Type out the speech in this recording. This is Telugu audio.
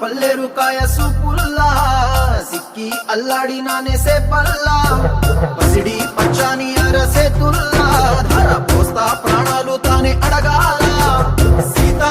పల్లెరు కాయ సూపుల్లా సిక్కి అల్లాడినానే సేపల్లా పసిడి పచ్చాని అరసేతుల్లా ధర పోస్తా ప్రాణాలు తానే అడగాల సీత